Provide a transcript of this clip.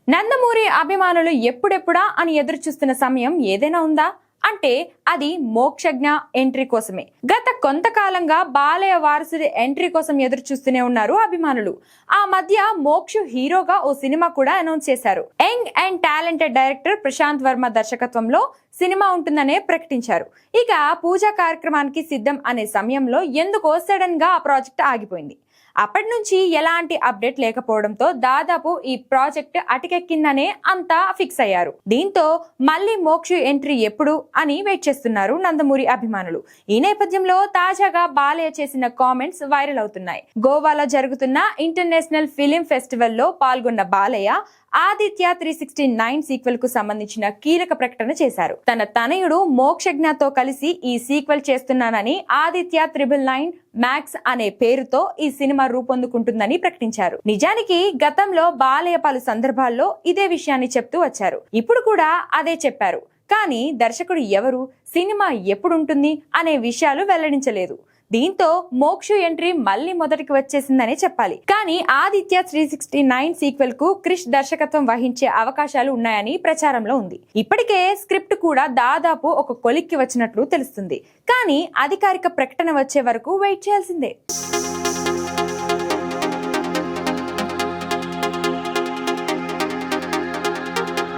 నందమూరి అభిమానులు ఎప్పుడెప్పుడా అని ఎదురు చూస్తున్న సమయం ఏదైనా ఉందా అంటే అది మోక్షజ్ఞ ఎంట్రీ కోసమే. గత కొంతకాలంగా బాలయ్య వారసుడి ఎంట్రీ కోసం ఎదురు చూస్తూనే ఉన్నారు అభిమానులు. ఆ మధ్య మోక్ష హీరోగా ఓ సినిమా కూడా అనౌన్స్ చేశారు. Young and talented director Prashanth Varma దర్శకత్వంలో సినిమా ఉంటుందనే ప్రకటించారు. ఇక పూజా కార్యక్రమానికి సిద్ధం అనే సమయంలో ఎందుకో సడన్ గా ఆ ప్రాజెక్ట్ ఆగిపోయింది. అప్పటి నుంచి ఎలాంటి అప్డేట్ లేకపోవడంతో దాదాపు ఈ ప్రాజెక్ట్ అటకెక్కిందనే అంతా ఫిక్స్ అయ్యారు. దీంతో మళ్ళీ మోక్ష ఎంట్రీ ఎప్పుడు అని వెయిట్ చేస్తున్నారు నందమూరి అభిమానులు. ఈ నేపథ్యంలో తాజాగా బాలయ్య చేసిన కామెంట్స్ వైరల్ అవుతున్నాయి. గోవాలో జరుగుతున్న ఇంటర్నేషనల్ ఫిలిం ఫెస్టివల్ లో పాల్గొన్న బాలయ్య ఆదిత్య 369 సీక్వెల్ కు సంబంధించిన కీలక ప్రకటన చేశారు. తన తనయుడు మోక్షజ్ఞతో కలిసి ఈ సీక్వెల్ చేస్తున్నానని, ఆదిత్య 999 మ్యాక్స్ అనే పేరుతో ఈ సినిమా రూపొందుకుంటుందని ప్రకటించారు. నిజానికి గతంలో బాలయ్య పలు సందర్భాల్లో ఇదే విషయాన్ని చెప్తూ వచ్చారు. ఇప్పుడు కూడా అదే చెప్పారు. కానీ దర్శకుడు ఎవరు, సినిమా ఎప్పుడుంటుంది అనే విషయాలు వెల్లడించలేదు. దీంతో మోక్ష ఎంట్రీ మళ్ళీ మొదటికి వచ్చేసిందనే చెప్పాలి. కానీ ఆదిత్య 369 సీక్వెల్ కు క్రిష్ దర్శకత్వం వహించే అవకాశాలు ఉన్నాయని ప్రచారంలో ఉంది. ఇప్పటికే స్క్రిప్ట్ కూడా దాదాపు ఒక కొలిక్కి వచ్చినట్లు తెలుస్తుంది. కానీ అధికారిక ప్రకటన వచ్చే వరకు వెయిట్ చేయాల్సిందే.